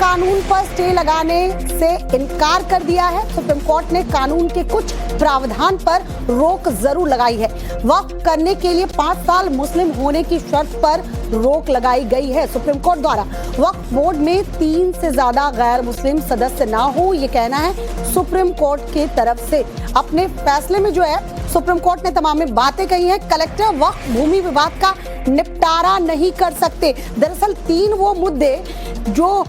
कानून पर स्टे लगाने से इनकार कर दिया है। सुप्रीम कोर्ट ने कानून के कुछ प्रावधान पर रोक जरूर लगाई है। वक्फ करने के लिए 5 साल मुस्लिम होने की शर्त पर रोक लगाई गई है। सुप्रीम कोर्ट द्वारा वक्फ बोर्ड में 3 से ज्यादा गैर मुस्लिम सदस्य ना हो, ये कहना है सुप्रीम कोर्ट की तरफ से। अपने फैसले में जो है सुप्रीम कोर्ट ने तमाम बातें कही हैं। कलेक्टर वक्फ भूमि विवाद का निपटारा नहीं कर सकते। दरअसल 3 वो मुद्दे जो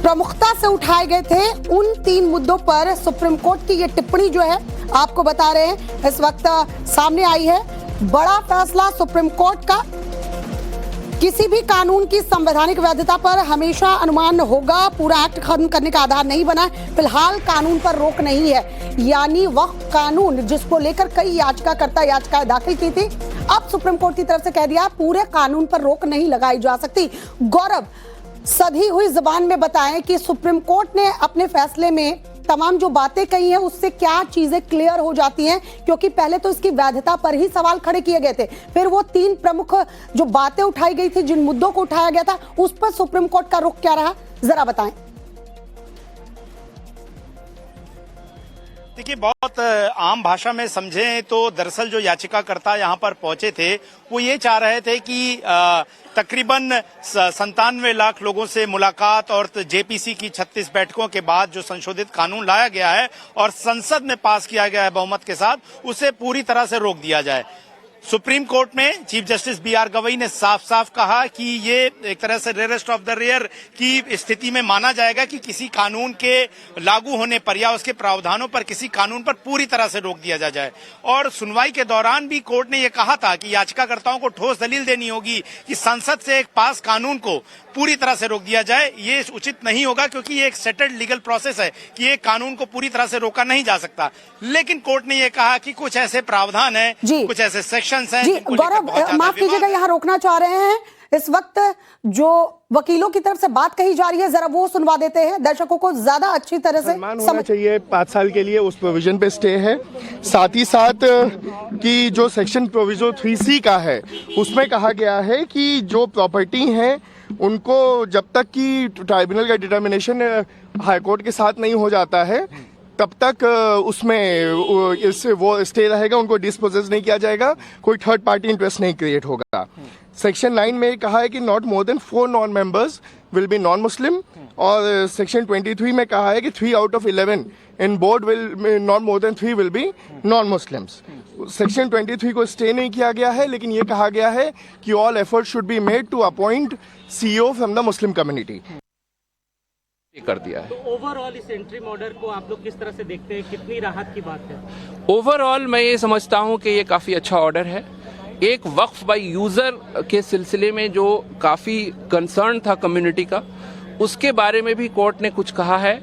प्रमुखता से उठाए गए थे, उन 3 मुद्दों पर सुप्रीम कोर्ट की ये टिप्पणी जो है आपको बता रहे हैं इस वक्त सामने आई है। बड़ा फैसला सुप्रीम कोर्ट का। किसी भी कानून की संवैधानिक वैधता पर हमेशा अनुमान होगा, पूरा एक्ट खत्म करने का आधार नहीं बना। फिलहाल कानून पर रोक नहीं है, यानी वक्फ कानून जिसको लेकर कई याचिकाएं दाखिल की थी, अब सुप्रीम कोर्ट की तरफ से कह दिया पूरे कानून पर रोक नहीं लगाई जा सकती। गौरव, सधी हुई जुबान में बताएं कि सुप्रीम कोर्ट ने अपने फैसले में तमाम जो बातें कही हैं उससे क्या चीजें क्लियर हो जाती हैं, क्योंकि पहले तो इसकी वैधता पर ही सवाल खड़े किए गए थे, फिर वो 3 प्रमुख जो बातें उठाई गई थी, जिन मुद्दों को उठाया गया था, उस पर सुप्रीम कोर्ट का रुख क्या रहा, जरा बताएं। देखिए, बहुत आम भाषा में समझें तो दरअसल जो याचिकाकर्ता यहाँ पर पहुंचे थे वो ये चाह रहे थे कि तकरीबन 97 लाख लोगों से मुलाकात और जेपीसी की 36 बैठकों के बाद जो संशोधित कानून लाया गया है और संसद में पास किया गया है बहुमत के साथ, उसे पूरी तरह से रोक दिया जाए। सुप्रीम कोर्ट में चीफ जस्टिस बी.आर. गवई ने साफ साफ कहा कि ये एक तरह से रेयरेस्ट ऑफ द रेयर की स्थिति में माना जाएगा कि किसी कानून के लागू होने पर या उसके प्रावधानों पर किसी कानून पर पूरी तरह से रोक दिया जाए। और सुनवाई के दौरान भी कोर्ट ने यह कहा था कि याचिकाकर्ताओं को ठोस दलील देनी होगी कि संसद से एक पास कानून को पूरी तरह से रोक दिया जाए। ये उचित नहीं होगा क्योंकि ये एक सेटल्ड लीगल प्रोसेस है कि ये कानून को पूरी तरह से रोका नहीं जा सकता। लेकिन कोर्ट ने यह कहा कि कुछ ऐसे प्रावधान है, कुछ ऐसे सेक्शंस हैं। गौरव, माफ कीजिएगा, यहाँ रोकना चाह रहे हैं। इस वक्त जो वकीलों की तरफ से बात कही जा रही है, जरा वो सुनवा देते हैं, दर्शकों को ज्यादा अच्छी तरह से समझ चाहिए। 5 साल के लिए उस प्रोविजन पे स्टे है। साथ ही साथ कि जो सेक्शन प्रोविजो 3C का है उसमें कहा गया है कि जो प्रॉपर्टी है उनको जब तक कि ट्राइब्यूनल का डिटर्मिनेशन हाईकोर्ट के साथ नहीं हो जाता है तब तक उसमें वो स्टे रहेगा, उनको डिस्पोजेस नहीं किया जाएगा, कोई थर्ड पार्टी इंटरेस्ट नहीं क्रिएट होगा। सेक्शन 9 में कहा है कि not more than 4 non members will be non Muslim, और सेक्शन 23 में कहा है कि 3 out of 11 in board will not more than 3 will be non Muslims. Section 23 को स्टे नहीं किया गया है, लेकिन ये कहा गया है कि all effort should be made to appoint CEO from the Muslim community. कर दिया है। तो ओवरऑल इस इंटरिम ऑर्डर को आप लोग किस तरह से देखते हैं, कितनी राहत की बात है? ओवरऑल मैं ये समझता हूँ कि ये काफ़ी अच्छा ऑर्डर है। एक वक्फ बाय यूज़र के सिलसिले में जो काफ़ी कंसर्न था कम्युनिटी का, उसके बारे में भी कोर्ट ने कुछ कहा है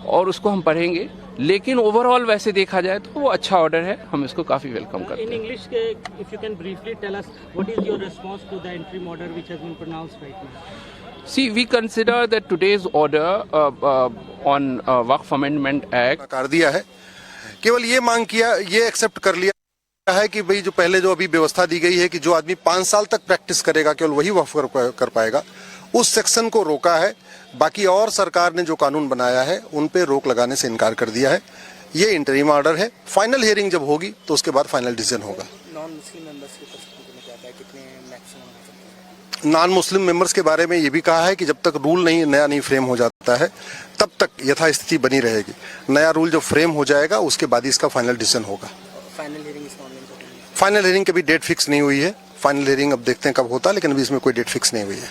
और उसको हम पढ़ेंगे। लेकिन ओवरऑल वैसे देखा जाए तो वो अच्छा ऑर्डर है, हम इसको काफ़ी वेलकम करते हैं। In English if you can briefly tell us what is your response to the interim order which has been pronounced right now? See, we consider that today's order on Waqf Amendment Act कर दिया है। केवल ये मांग किया, ये accept कर लिया है कि भाई जो पहले जो अभी व्यवस्था दी गई है कि जो आदमी 5 साल तक प्रैक्टिस करेगा केवल वही वक्फ कर पाएगा, उस सेक्शन को रोका है। बाकी और सरकार ने जो कानून बनाया है उन पे रोक लगाने से इनकार कर दिया है। ये इंटरिम ऑर्डर है। फाइनल हियरिंग जब होगी तो उसके बाद फाइनल डिसीजन होगा। नॉन मुस्लिम मेंबर्स की परसेंटेज में क्या है, कितने मैक्सिमम हो सकते हैं? नॉन मुस्लिम मेंबर्स के बारे में ये भी कहा है कि जब तक रूल नया नहीं फ्रेम हो जाता है तब तक यथास्थिति बनी रहेगी। नया रूल जब फ्रेम हो जाएगा उसके बाद इसका फाइनल डिसीजन होगा। फाइनल हियरिंग इस मामले में फाइनल हियरिंग की भी डेट फिक्स नहीं हुई है। फाइनल हियरिंग अब देखते हैं कब होता है, लेकिन अभी इसमें कोई डेट फिक्स नहीं हुई है।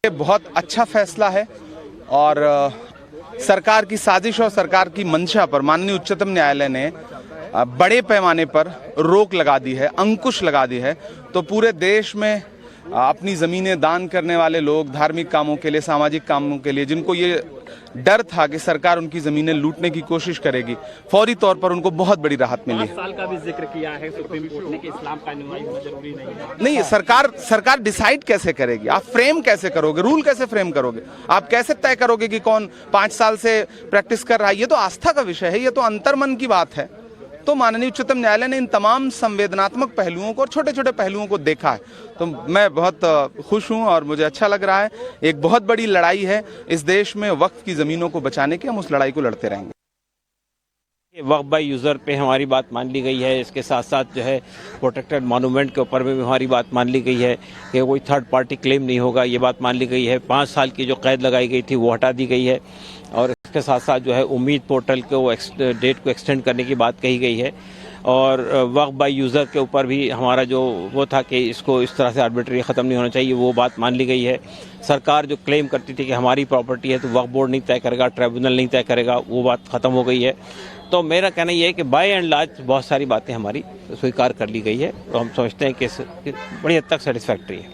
ये बहुत अच्छा फैसला है और सरकार की साजिश और सरकार की मंशा पर माननीय उच्चतम न्यायालय ने बड़े पैमाने पर रोक लगा दी है, अंकुश लगा दी है। तो पूरे देश में अपनी ज़मीनें दान करने वाले लोग, धार्मिक कामों के लिए, सामाजिक कामों के लिए, जिनको ये डर था कि सरकार उनकी ज़मीनें लूटने की कोशिश करेगी, फौरी तौर पर उनको बहुत बड़ी राहत मिली। 5 साल का भी जिक्र किया है सुप्रीम कोर्ट ने कि इस्लाम का अनुयायी होना जरूरी नहीं है। नहीं, सरकार डिसाइड कैसे करेगी? आप फ्रेम कैसे करोगे? रूल कैसे फ्रेम करोगे? आप कैसे तय करोगे कि कौन 5 साल से प्रैक्टिस कर रहा है? ये तो आस्था का विषय है, ये तो अंतर्मन की बात है। तो माननीय उच्चतम न्यायालय ने इन तमाम संवेदनात्मक पहलुओं को और छोटे छोटे पहलुओं को देखा है। तो मैं बहुत खुश हूं और मुझे अच्छा लग रहा है। एक बहुत बड़ी लड़ाई है इस देश में वक्फ की जमीनों को बचाने की, हम उस लड़ाई को लड़ते रहेंगे। वक्फ बाय यूज़र पे हमारी बात मान ली गई है। इसके साथ साथ जो है प्रोटेक्टेड मॉन्यूमेंट के ऊपर भी हमारी बात मान ली गई है कि कोई थर्ड पार्टी क्लेम नहीं होगा, ये बात मान ली गई है। 5 साल की जो कैद लगाई गई थी वो हटा दी गई है और इसके साथ साथ जो है उम्मीद पोर्टल को डेट को एक्सटेंड करने की बात कही गई है। और वक्फ बाय यूज़र के ऊपर भी हमारा जो वो था कि इसको इस तरह से आर्बिट्री ख़त्म नहीं होना चाहिए, वो बात मान ली गई है। सरकार जो क्लेम करती थी कि हमारी प्रॉपर्टी है तो वक्फ बोर्ड नहीं तय करेगा, ट्रिब्यूनल नहीं तय करेगा, वो बात ख़त्म हो गई है। तो मेरा कहना यह है कि बाय एंड लार्ज बहुत सारी बातें हमारी स्वीकार कर ली गई है, तो हम समझते हैं कि बड़ी हद तक सेटिस्फैक्ट्री है।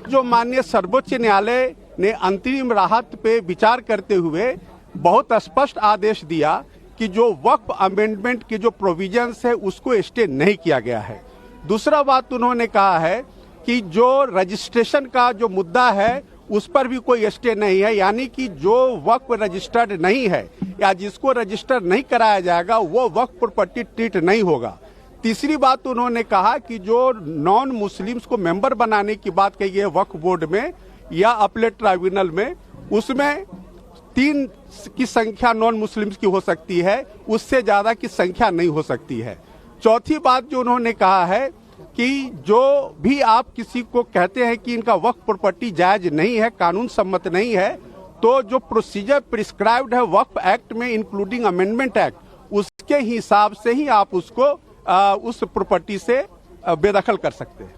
जो माननीय सर्वोच्च न्यायालय ने अंतरिम राहत पे विचार करते हुए बहुत स्पष्ट आदेश दिया कि जो वक्फ अमेंडमेंट के जो प्रोविजंस है उसको स्टे नहीं किया गया है। दूसरा बात उन्होंने कहा है कि जो रजिस्ट्रेशन का जो मुद्दा है उस पर भी कोई स्टे नहीं है, यानी कि जो वक्फ रजिस्टर्ड नहीं है या जिसको रजिस्टर नहीं कराया जाएगा वो वक्फ प्रॉपर्टी ट्रीट नहीं होगा। तीसरी बात उन्होंने कहा कि जो नॉन मुस्लिम्स को मेंबर बनाने की बात कही गई है वक्फ बोर्ड में या अपीलेट ट्राइब्यूनल में, उसमें 3 की संख्या नॉन मुस्लिम्स की हो सकती है, उससे ज्यादा की संख्या नहीं हो सकती है। चौथी बात जो उन्होंने कहा है कि जो भी आप किसी को कहते हैं कि इनका वक्फ प्रॉपर्टी जायज नहीं है, कानून सम्मत नहीं है, तो जो प्रोसीजर प्रिस्क्राइब्ड है वक्फ एक्ट में इंक्लूडिंग अमेंडमेंट एक्ट, उसके हिसाब से ही आप उसको उस प्रॉपर्टी से बेदखल कर सकते हैं।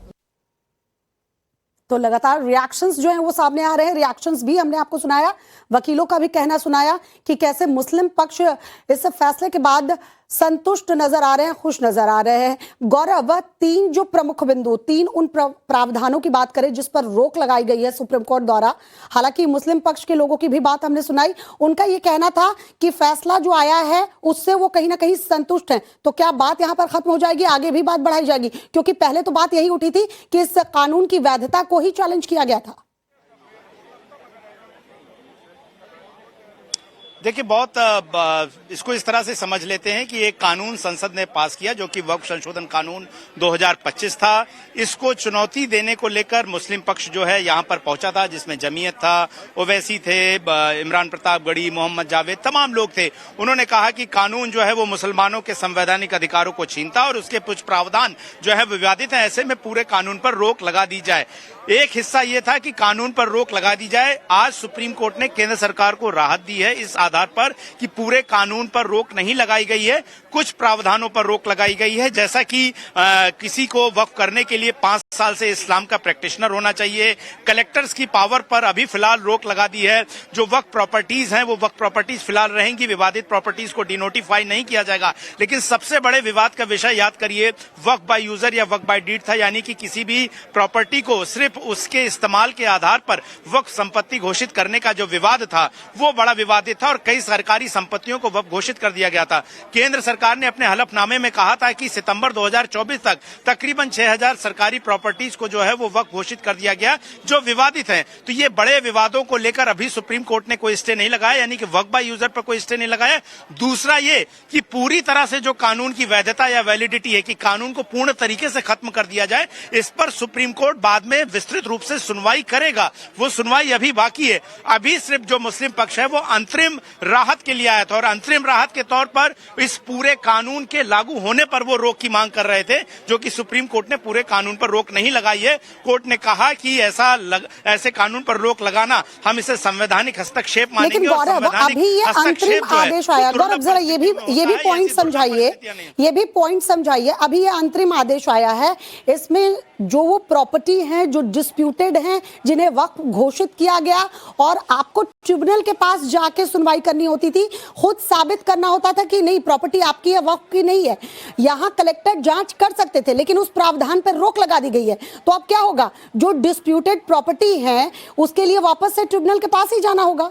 तो लगातार रिएक्शंस जो हैं वो सामने आ रहे हैं। रिएक्शंस भी हमने आपको सुनाया, वकीलों का भी कहना सुनाया कि कैसे मुस्लिम पक्ष इस फैसले के बाद संतुष्ट नजर आ रहे हैं, खुश नजर आ रहे हैं। गौरव, 3 जो प्रमुख बिंदु, 3 उन प्रावधानों की बात करें जिस पर रोक लगाई गई है सुप्रीम कोर्ट द्वारा। हालांकि मुस्लिम पक्ष के लोगों की भी बात हमने सुनाई, उनका ये कहना था कि फैसला जो आया है उससे वो कहीं ना कहीं संतुष्ट हैं। तो क्या बात यहां पर खत्म हो जाएगी, आगे भी बात बढ़ाई जाएगी? क्योंकि पहले तो बात यही उठी थी कि इस कानून की वैधता को ही चैलेंज किया गया था। देखिए, बहुत इसको इस तरह से समझ लेते हैं कि एक कानून संसद ने पास किया जो कि वक्फ संशोधन कानून 2025 था। इसको चुनौती देने को लेकर मुस्लिम पक्ष जो है यहाँ पर पहुंचा था, जिसमें जमीयत था, ओवैसी थे, इमरान प्रतापगढ़ी, मोहम्मद जावेद, तमाम लोग थे। उन्होंने कहा कि कानून जो है वो मुसलमानों के संवैधानिक अधिकारों को छीनता और उसके कुछ प्रावधान जो है विवादित है, ऐसे में पूरे कानून पर रोक लगा दी जाए। एक हिस्सा ये था कि कानून पर रोक लगा दी जाए। आज सुप्रीम कोर्ट ने केंद्र सरकार को राहत दी है इस आधार पर कि पूरे कानून पर रोक नहीं लगाई गई है, कुछ प्रावधानों पर रोक लगाई गई है, जैसा कि किसी को वक्फ करने के लिए 5 साल से इस्लाम का प्रैक्टिशनर होना चाहिए। कलेक्टर्स की पावर पर अभी फिलहाल रोक लगा दी है। जो वक्फ प्रॉपर्टीज हैं वो वक्फ प्रॉपर्टीज फिलहाल रहेंगी, विवादित प्रॉपर्टीज को डिनोटिफाई नहीं किया जाएगा। लेकिन सबसे बड़े विवाद का विषय याद करिए, वक्फ बाय यूजर या वक्फ बाय डीड था, यानी कि किसी भी प्रॉपर्टी को सिर्फ उसके इस्तेमाल के आधार पर वक्फ संपत्ति घोषित करने का जो विवाद था वो बड़ा विवादित था और कई सरकारी संपत्तियों को वक्फ घोषित कर दिया गया था। केंद्र सरकार ने अपने हलफनामे में कहा था कि सितंबर 2024 तक तकरीबन 6000 सरकारी प्रॉपर्टीज को जो है वो वक्फ घोषित कर दिया गया जो विवादित है। तो ये बड़े विवादों को लेकर अभी सुप्रीम कोर्ट ने कोई स्टे नहीं लगाया, यानी कि वक्फ बाय यूजर पर कोई स्टे नहीं लगाया। दूसरा ये कि पूरी तरह से जो कानून की वैधता या वैलिडिटी है कि कानून को पूर्ण तरीके से खत्म कर दिया जाए, इस पर सुप्रीम कोर्ट बाद में विस्तृत रूप से सुनवाई करेगा। वो सुनवाई अभी बाकी है। अभी सिर्फ जो मुस्लिम पक्ष है वो अंतरिम राहत के लिए आया था और अंतरिम राहत के तौर पर इस पूरे कानून के लागू होने पर वो रोक की मांग कर रहे थे, जो कि सुप्रीम कोर्ट ने पूरे कानून पर रोक नहीं लगाई है। कोर्ट ने कहा कि ऐसे कानून पर रोक लगाना हम इसे संवैधानिक हस्तक्षेप मानेंगे। लेकिन गौरव, अभी ये अंतरिम आदेश आया, गौरव जरा ये भी पॉइंट समझाइए, ये भी पॉइंट समझाइए। अभी ये अंतरिम आदेश आया है, इसमें जो वो प्रॉपर्टी है जो डिस्प्यूटेड हैं, जिन्हें वक्फ घोषित किया गया और आपको ट्रिब्यूनल के पास जाके सुनवाई करनी होती थी, खुद साबित करना होता था कि नहीं प्रॉपर्टी आपकी है, वक्फ की नहीं है। यहां कलेक्टर जांच कर सकते थे, लेकिन उस प्रावधान पर रोक लगा दी गई है। तो अब क्या होगा, जो डिस्प्यूटेड प्रॉपर्टी है उसके लिए वापस से ट्रिब्यूनल के पास ही जाना होगा।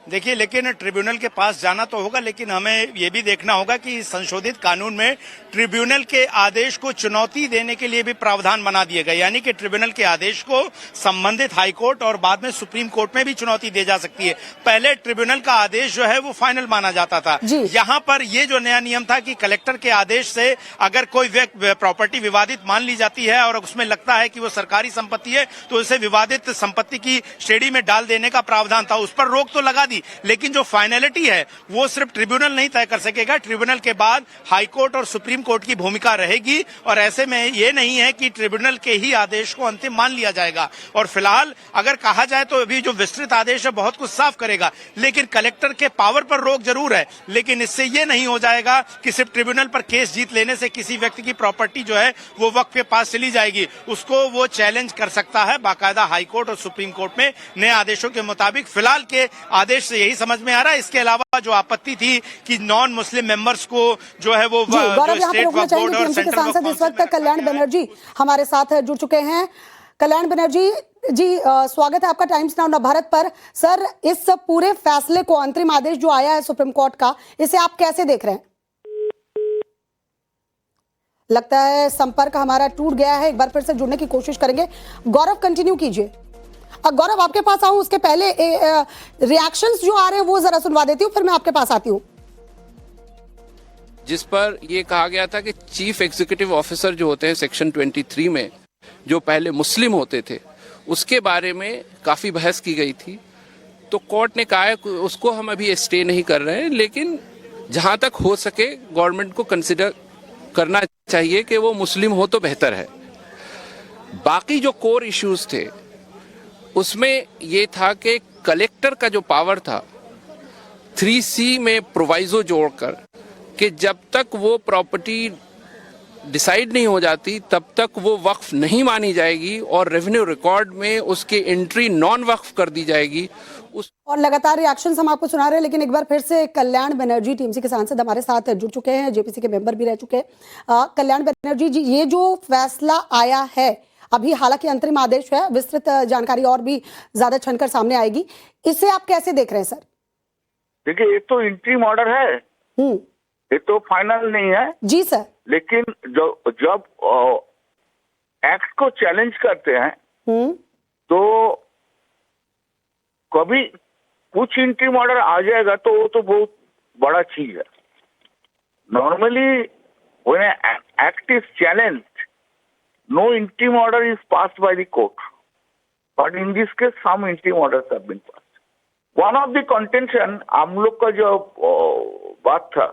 देखिए, लेकिन ट्रिब्यूनल के पास जाना तो होगा, लेकिन हमें ये भी देखना होगा कि संशोधित कानून में ट्रिब्यूनल के आदेश को चुनौती देने के लिए भी प्रावधान बना दिए गए, यानी कि ट्रिब्यूनल के आदेश को संबंधित हाई कोर्ट और बाद में सुप्रीम कोर्ट में भी चुनौती दी जा सकती है। पहले ट्रिब्यूनल का आदेश जो है वो फाइनल माना जाता था। यहाँ पर ये जो नया नियम था कि कलेक्टर के आदेश से अगर कोई प्रॉपर्टी विवादित मान ली जाती है और उसमें लगता है कि वो सरकारी संपत्ति है तो उसे विवादित संपत्ति की श्रेणी में डाल देने का प्रावधान था। उस पर रोक तो लगा दी, लेकिन जो फाइनलिटी है वो सिर्फ ट्रिब्यूनल नहीं तय कर सकेगा। ट्रिब्यूनल के बाद हाई कोर्ट और सुप्रीम कोर्ट की भूमिका रहेगी और ऐसे में ये नहीं है कि ट्रिब्यूनल के ही आदेश को अंतिम मान लिया जाएगा। और फिलहाल अगर कहा जाए तो अभी जो विस्तृत आदेश है बहुत कुछ साफ करेगा, लेकिन कलेक्टर के पावर पर रोक जरूर है। लेकिन इससे ये नहीं हो जाएगा कि सिर्फ ट्रिब्यूनल पर केस जीत लेने से किसी व्यक्ति की प्रॉपर्टी जो है वो वक्त के पास चली जाएगी। उसको वो चैलेंज कर सकता है बाकायदा हाई कोर्ट और सुप्रीम कोर्ट में नए आदेशों के मुताबिक। फिलहाल के आदेश से यही समझ में आ रहा है। इसके अलावा जो आपत्ति थी कि नॉन मुस्लिम मेंबर्स को जो है वो गौरव, यहाँ पे रोकना चाहेंगे टीएमसी के सांसद इस वक्त कल्याण बनर्जी हमारे साथ जुड़ चुके हैं। कल्याण बनर्जी जी, स्वागत है आपका टाइम्स नाउ नवभारत पर। सर, इस पूरे फैसले को, अंतरिम आदेश जो आया है सुप्रीम कोर्ट का, इसे आप कैसे देख रहे हैं? लगता है संपर्क हमारा टूट गया है, एक बार फिर से जुड़ने की कोशिश करेंगे। गौरव, कंटिन्यू कीजिए। गौरव, आपके पास आऊं उसके पहले रिएक्शंस जो आ रहे हैं वो जरा सुनवा देती हूँ, फिर मैं आपके पास आती हूँ। जिस पर यह कहा गया था कि चीफ एग्जीक्यूटिव ऑफिसर जो होते हैं सेक्शन 23 में, जो पहले मुस्लिम होते थे, उसके बारे में काफी बहस की गई थी। तो कोर्ट ने कहा है उसको हम अभी स्टे नहीं कर रहे हैं, लेकिन जहां तक हो सके गवर्नमेंट को कंसिडर करना चाहिए कि वो मुस्लिम हो तो बेहतर है। बाकी जो कोर इश्यूज थे उसमें ये था कि कलेक्टर का जो पावर था 3C में प्रोवाइजो जोड़कर कि जब तक वो प्रॉपर्टी डिसाइड नहीं हो जाती तब तक वो वक्फ नहीं मानी जाएगी और रेवेन्यू रिकॉर्ड में उसकी एंट्री नॉन वक्फ कर दी जाएगी। और लगातार रिएक्शंस हम आपको सुना रहे हैं, लेकिन एक बार फिर से कल्याण बनर्जी टीएमसी के सांसद हमारे साथ जुड़ चुके हैं, जेपीसी के मेंबर भी रह चुके हैं। कल्याण बनर्जी जी, ये जो फैसला आया है अभी, हालांकि अंतरिम आदेश है, विस्तृत जानकारी और भी ज्यादा छनकर सामने आएगी, इसे आप कैसे देख रहे हैं सर? देखिए, ये तो इंटरिम ऑर्डर है, ये तो फाइनल नहीं है जी सर। लेकिन जब एक्ट को चैलेंज करते हैं तो कभी कुछ इंटरिम ऑर्डर आ जाएगा तो वो तो बहुत बड़ा चीज है। Normally when act is challenged, no interim order is passed by the court, but in this case some interim orders have been passed. One of the contention हम लोग का जो बात था,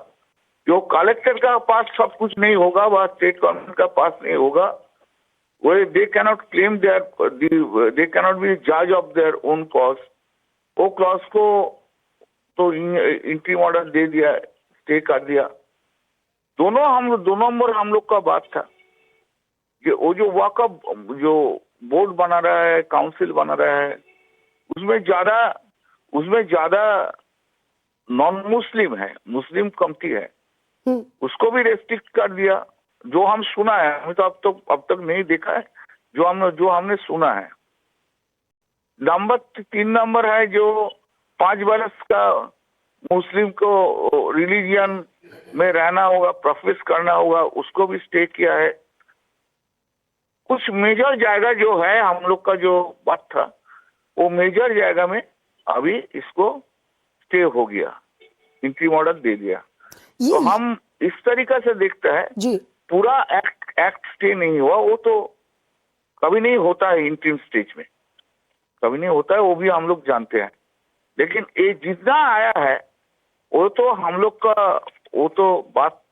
जो कलेक्टर का पास सब कुछ नहीं होगा, वह स्टेट गवर्नमेंट का पास नहीं होगा, वो they cannot claim they cannot be judge of their own cause. वो क्लॉज को तो इंटरिम ऑर्डर दे दिया, स्टे कर दिया। दो नंबर हम लोग का बात था वो जो वाकअप जो बोर्ड बना रहा है, काउंसिल बना रहा है, उसमें ज्यादा नॉन मुस्लिम है, मुस्लिम कमती है, उसको भी रेस्ट्रिक्ट कर दिया। जो हम सुना है, हमें तो अब तक नहीं देखा है, जो हमने सुना है। नंबर 3 नंबर है जो 5 बरस का मुस्लिम को रिलीजियन में रहना होगा, प्रोफेस करना होगा, उसको भी स्टे किया है। कुछ मेजर जायगा जो है हम लोग का जो बात था, वो मेजर जायगा में अभी इसको स्टे हो गया, इंटरिम ऑर्डर दे दिया। तो हम इस तरीका से देखते हैं जी, पूरा एक्ट स्टे नहीं हुआ, वो तो कभी नहीं होता है, इंटरिम स्टेज में कभी नहीं होता है, वो भी हम लोग जानते हैं। लेकिन ये जितना आया है वो तो हम लोग का, वो तो बात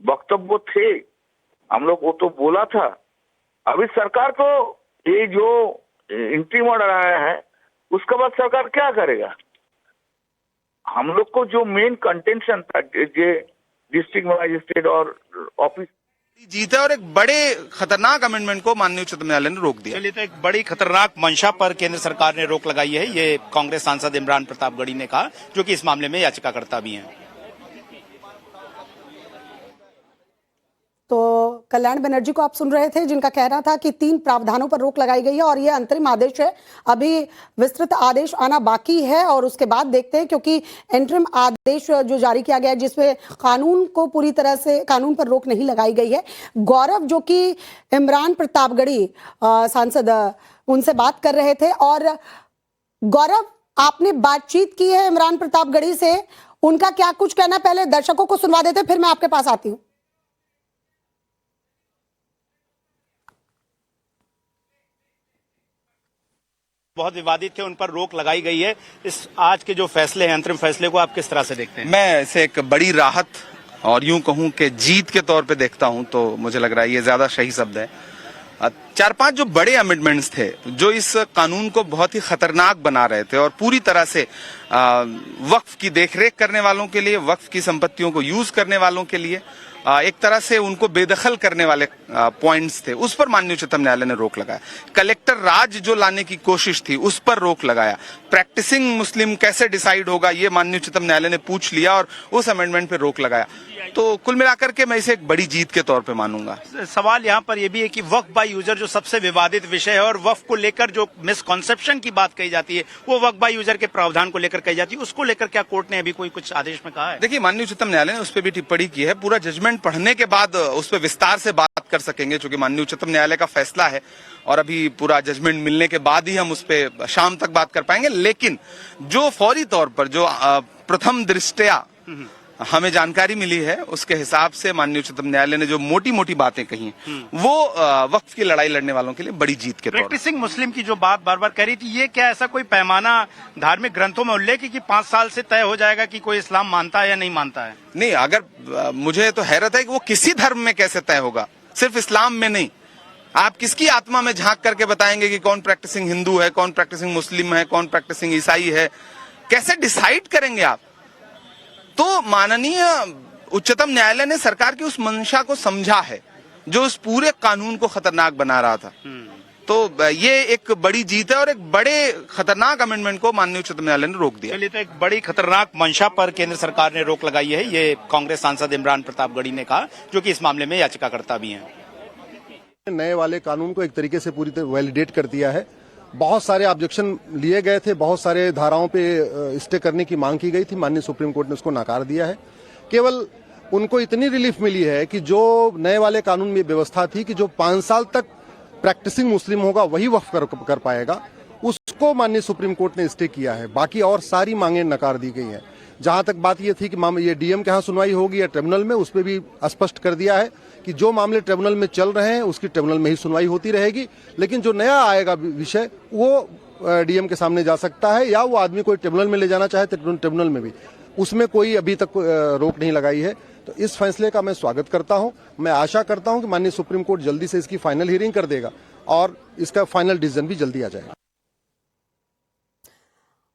वक्तव्य थे, हम लोग वो तो बोला था। अभी सरकार को ये जो इंटरिम ऑर्डर आया है उसके बाद सरकार क्या करेगा? हम लोग को जो मेन कंटेंशन था, जो डिस्ट्रिक्ट मजिस्ट्रेट और ऑफिस जीता और एक बड़े खतरनाक अमेंडमेंट को माननीय उच्चतम न्यायालय ने रोक दिया। चलिए, तो एक बड़ी खतरनाक मंशा पर केंद्र सरकार ने रोक लगाई है, ये कांग्रेस सांसद इमरान प्रतापगढ़ी ने कहा, जो कि इस मामले में याचिकाकर्ता भी हैं। तो कल्याण बनर्जी को आप सुन रहे थे, जिनका कहना था कि 3 प्रावधानों पर रोक लगाई गई है और ये अंतरिम आदेश है। अभी विस्तृत आदेश आना बाकी है और उसके बाद देखते हैं, क्योंकि इंटरिम आदेश जो जारी किया गया है जिसमें कानून को पूरी तरह से कानून पर रोक नहीं लगाई गई है। गौरव, जो कि इमरान प्रतापगढ़ी सांसद, उनसे बात कर रहे थे। और गौरव, आपने बातचीत की है इमरान प्रतापगढ़ी से, उनका क्या कुछ कहना, पहले दर्शकों को सुनवा देते, फिर मैं आपके पास आती हूं। बहुत विवादित थे, उन पर रोक लगाई गई है। इस आज के जो फैसले हैं, अंतरिम फैसले को आप किस तरह से देखते हैं? मैं इसे एक बड़ी राहत और यूं कहूं कि जीत के तौर पे देखता हूं, तो मुझे लग रहा है ये ज्यादा सही शब्द है। 4-5 जो बड़े अमेंडमेंट्स थे जो इस कानून को बहुत ही खतरनाक बना रहे थे और पूरी तरह से वक्फ की देखरेख करने वालों के लिए, वक्फ की संपत्तियों को यूज करने वालों के लिए एक तरह से उनको बेदखल करने वाले पॉइंट्स थे, उस पर माननीय उच्चतम न्यायालय ने रोक लगाया। कलेक्टर राज जो लाने की कोशिश थी उस पर रोक लगाया। प्रैक्टिसिंग मुस्लिम कैसे डिसाइड होगा ये माननीय उच्चतम न्यायालय ने पूछ लिया और उस अमेंडमेंट पे रोक लगाया। तो कुल मिलाकर के मैं इसे एक बड़ी जीत के तौर पे मानूंगा। सवाल यहाँ पर यह भी है कि वक्फ बाय यूजर जो सबसे विवादित विषय है और वक्फ को लेकर जो मिसकॉन्सेप्शन की बात कही जाती है वो वक्फ बाय यूजर के प्रावधान को लेकर कही जाती है, उसको लेकर क्या कोर्ट ने अभी कोई कुछ आदेश में कहा है? देखिए, माननीय उच्चतम न्यायालय ने उस पर भी टिप्पणी की है। पूरा जजमेंट पढ़ने के बाद उस पर विस्तार से बात कर सकेंगे, क्योंकि माननीय उच्चतम न्यायालय का फैसला है और अभी पूरा जजमेंट मिलने के बाद ही हम उस पर शाम तक बात कर पाएंगे। लेकिन जो फौरी तौर पर जो प्रथम दृष्टया हमें जानकारी मिली है उसके हिसाब से माननीय उच्चतम न्यायालय ने जो मोटी मोटी बातें कही हैं वो वक्फ की लड़ाई लड़ने वालों के लिए बड़ी जीत के तौर पर। प्रैक्टिसिंग मुस्लिम की जो बात बार बार कह रही थी, ये क्या ऐसा कोई पैमाना धार्मिक ग्रंथों में उल्लेख है कि 5 साल से तय हो जाएगा कि कोई इस्लाम मानता है या नहीं मानता है? नहीं, अगर मुझे तो हैरत है कि वो किसी धर्म में कैसे तय होगा, सिर्फ इस्लाम में नहीं। आप किसकी आत्मा में झांक करके बताएंगे कि कौन प्रैक्टिसिंग हिंदू है, कौन प्रैक्टिसिंग मुस्लिम है, कौन प्रैक्टिसिंग ईसाई है? कैसे डिसाइड करेंगे आप? तो माननीय उच्चतम न्यायालय ने सरकार की उस मंशा को समझा है जो उस पूरे कानून को खतरनाक बना रहा था। तो ये एक बड़ी जीत है और एक बड़े खतरनाक अमेंडमेंट को माननीय उच्चतम न्यायालय ने रोक दिया। चलिए, तो एक बड़ी खतरनाक मंशा पर केंद्र सरकार ने रोक लगाई है, ये कांग्रेस सांसद इमरान प्रतापगढ़ी ने कहा, जो कि इस मामले में याचिकाकर्ता भी हैं। नए वाले कानून को एक तरीके से पूरी तरह वैलिडेट कर दिया है। बहुत सारे ऑब्जेक्शन लिए गए थे, बहुत सारे धाराओं पे स्टे करने की मांग की गई थी, माननीय सुप्रीम कोर्ट ने उसको नकार दिया है। केवल उनको इतनी रिलीफ मिली है कि जो नए वाले कानून में व्यवस्था थी कि जो 5 साल तक प्रैक्टिसिंग मुस्लिम होगा वही वक्फ कर पाएगा, उसको माननीय सुप्रीम कोर्ट ने स्टे किया है। बाकी और सारी मांगें नकार दी गई हैं। जहां तक बात ये थी कि ये डीएम के यहाँ सुनवाई होगी या ट्रिब्यूनल में, उस पर भी स्पष्ट कर दिया है कि जो मामले ट्रिब्यूनल में चल रहे हैं उसकी ट्रिब्यूनल में ही सुनवाई होती रहेगी। लेकिन जो नया आएगा विषय वो डीएम के सामने जा सकता है या वो आदमी कोई ट्रिब्यूनल में ले जाना चाहे तो ट्रिब्यूनल में भी, उसमें कोई अभी तक रोक नहीं लगाई है। तो इस फैसले का मैं स्वागत करता हूं। मैं आशा करता हूं कि माननीय सुप्रीम कोर्ट जल्दी से इसकी फाइनल हियरिंग कर देगा और इसका फाइनल डिसीजन भी जल्दी आ जाएगा।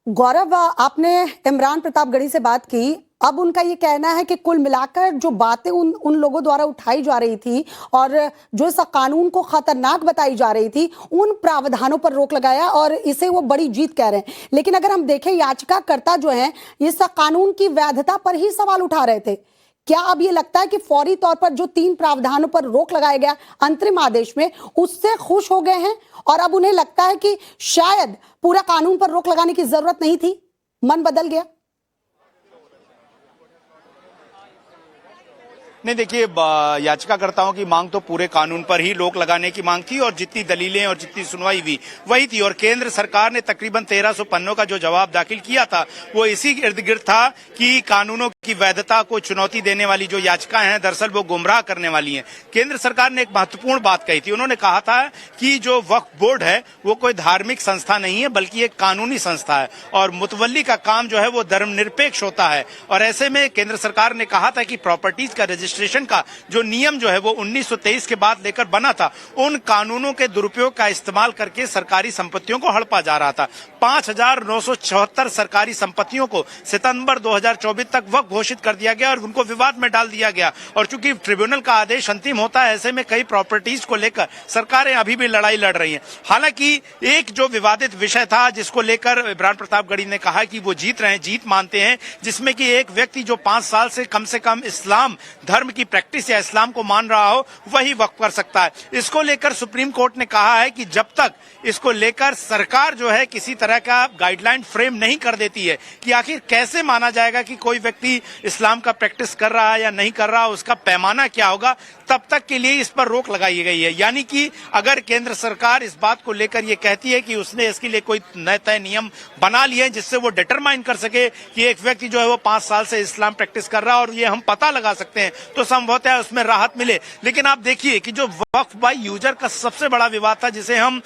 गौरव, आपने इमरान प्रतापगढ़ी से बात की। अब उनका ये कहना है कि कुल मिलाकर जो बातें उन लोगों द्वारा उठाई जा रही थी और जो इस कानून को खतरनाक बताई जा रही थी, उन प्रावधानों पर रोक लगाया और इसे वो बड़ी जीत कह रहे हैं। लेकिन अगर हम देखें, याचिकाकर्ता जो हैं इस कानून की वैधता पर ही सवाल उठा रहे थे। क्या अब ये लगता है कि फौरी तौर पर जो 3 प्रावधानों पर रोक लगाया गया अंतरिम आदेश में, उससे खुश हो गए हैं और अब उन्हें लगता है कि शायद पूरा कानून पर रोक लगाने की जरूरत नहीं थी, मन बदल गया? नहीं, देखिए, याचिकाकर्ताओं की मांग तो पूरे कानून पर ही रोक लगाने की मांग थी और जितनी दलीलें और जितनी सुनवाई हुई वही थी। और केंद्र सरकार ने तकरीबन 1300 पन्नों का जो जवाब दाखिल किया था वो इसी इर्द गिर्द था कि कानूनों की वैधता को चुनौती देने वाली जो याचिकाएं हैं दरअसल वो गुमराह करने वाली हैं। केंद्र सरकार ने एक महत्वपूर्ण बात कही थी। उन्होंने कहा था कि जो वक्फ बोर्ड है वो कोई धार्मिक संस्था नहीं है बल्कि एक कानूनी संस्था है और मुतवल्ली का काम जो है वो धर्मनिरपेक्ष होता है। और ऐसे में केंद्र सरकार ने कहा था कि प्रॉपर्टीज का रजिस्ट्रेशन का जो नियम जो है वो 1923 के बाद लेकर बना था, उन कानूनों के दुरुपयोग का इस्तेमाल करके सरकारी संपत्तियों को हड़पा जा रहा था। 5,974 सरकारी संपत्तियों को सितंबर 2024 तक वक्फ घोषित कर दिया गया और उनको विवाद में डाल दिया गया। और चूंकि ट्रिब्यूनल का आदेश अंतिम होता है, ऐसे में कई प्रॉपर्टीज को लेकर सरकारें अभी भी लड़ाई लड़ रही हैं। हालांकि एक जो विवादित विषय था जिसको लेकर इमरान प्रतापगढ़ी ने कहा कि वो जीत रहे हैं, जीत मानते हैं, जिसमें कि एक व्यक्ति जो 5 साल से कम इस्लाम धर्म धर्म की प्रैक्टिस या इस्लाम को मान रहा हो वही वक्फ कर सकता है। इसको लेकर सुप्रीम कोर्ट ने कहा है कि जब तक इसको लेकर सरकार जो है किसी तरह का गाइडलाइन फ्रेम नहीं कर देती है कि आखिर कैसे माना जाएगा कि कोई व्यक्ति इस्लाम का प्रैक्टिस कर रहा है या नहीं कर रहा, उसका पैमाना क्या होगा, तब तक के लिए इस पर रोक लगाई गई है। यानी कि अगर केंद्र सरकार इस बात को लेकर ये कहती है कि उसने इसके लिए कोई नए तय नियम बना लिए जिससे वो डिटरमाइन कर सके कि एक व्यक्ति जो है वो 5 साल से इस्लाम प्रैक्टिस कर रहा है और ये हम पता लगा सकते हैं, तो संभवतः उसमें राहत मिले। लेकिन आप देखिए कि जो वक्फ बाय यूजर का सबसे बड़ा विवाद था जिसे हम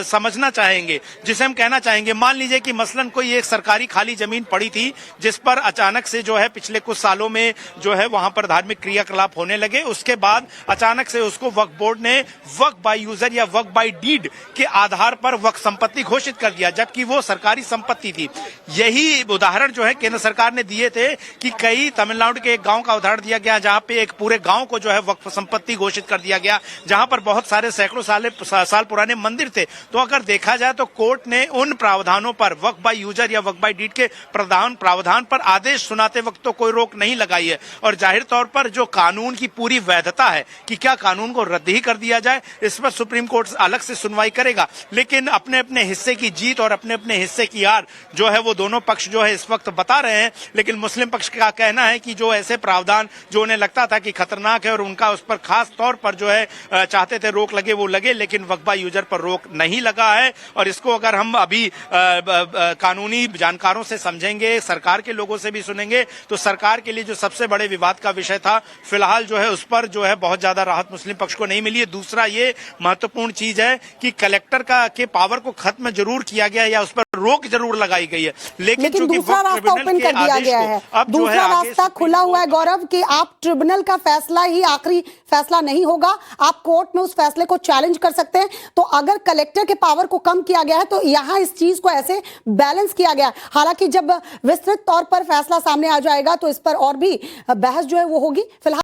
समझना चाहेंगे, जिसे हम कहना चाहेंगे, मान लीजिए कि मसलन कोई एक सरकारी खाली जमीन पड़ी थी जिस पर अचानक से जो है पिछले कुछ सालों में जो है वहां पर धार्मिक क्रियाकलाप होने लगे, उसके बाद अचानक से उसको वक्फ बोर्ड ने वक्फ बाय यूजर या वक्फ बाय डीड के आधार पर वक्फ संपत्ति घोषित कर दिया, जबकि वो सरकारी संपत्ति थी। यही उदाहरण जो है केंद्र सरकार ने दिए थे कि कई तमिलनाडु के एक गांव का उदाहरण दिया गया जहां पे एक पूरे गांव को जो है वक्फ संपत्ति घोषित कर दिया गया, जहां पर बहुत सारे सैकड़ों साल पुराने मंदिर थे। तो अगर देखा जाए तो कोर्ट ने उन प्रावधानों पर वक्फ बाय यूजर या वक्फ बाय डीड के प्रावधान पर आदेश सुनाते वक्त तो कोई रोक नहीं लगाई है। और जाहिर तौर पर जो कानून की पूरी वैधता है कि क्या कानून को रद्द ही कर दिया जाए, इस पर सुप्रीम कोर्ट अलग से सुनवाई करेगा। लेकिन अपने अपने हिस्से की जीत और अपने अपने हिस्से की हार जो है वो दोनों पक्ष जो है इस वक्त बता रहे हैं। लेकिन मुस्लिम पक्ष का कहना है कि जो ऐसे प्रावधान जो उन्हें लगता था कि खतरनाक है और उनका उस पर खास तौर पर जो है चाहते थे रोक लगे, वो लगे, लेकिन वक्फ बाय यूजर पर रोक नहीं लगा है। और इसको अगर हम अभी कानूनी जानकारों से समझेंगे, सरकार के लोगों से भी सुनेंगे, तो सरकार के लिए जो सबसे बड़े विवाद का विषय था फिलहाल जो है उस पर जो है बहुत ज्यादा राहत मुस्लिम पक्ष को नहीं मिली है। दूसरा ये महत्वपूर्ण चीज है कि कलेक्टर के पावर को खत्म जरूर किया गया या उस पर रोक जरूर लगाई गई है, लेकिन दूसरा रास्ता ओपन कर दिया गया है। दूसरा रास्ता खुला हुआ है गौरव कि आप ट्रिब्यूनल का फैसला ही आखिरी फैसला नहीं होगा, आप कोर्ट में उस फैसले को चैलेंज कर सकते हैं। तो अगर कलेक्टर के पावर को कम किया गया है तो यहाँ इस चीज को ऐसे बैलेंस किया गया है। हालांकि जब विस्तृत तौर पर फैसला सामने आ जाएगा तो इस पर और भी बहस जो है वो होगी। फिलहाल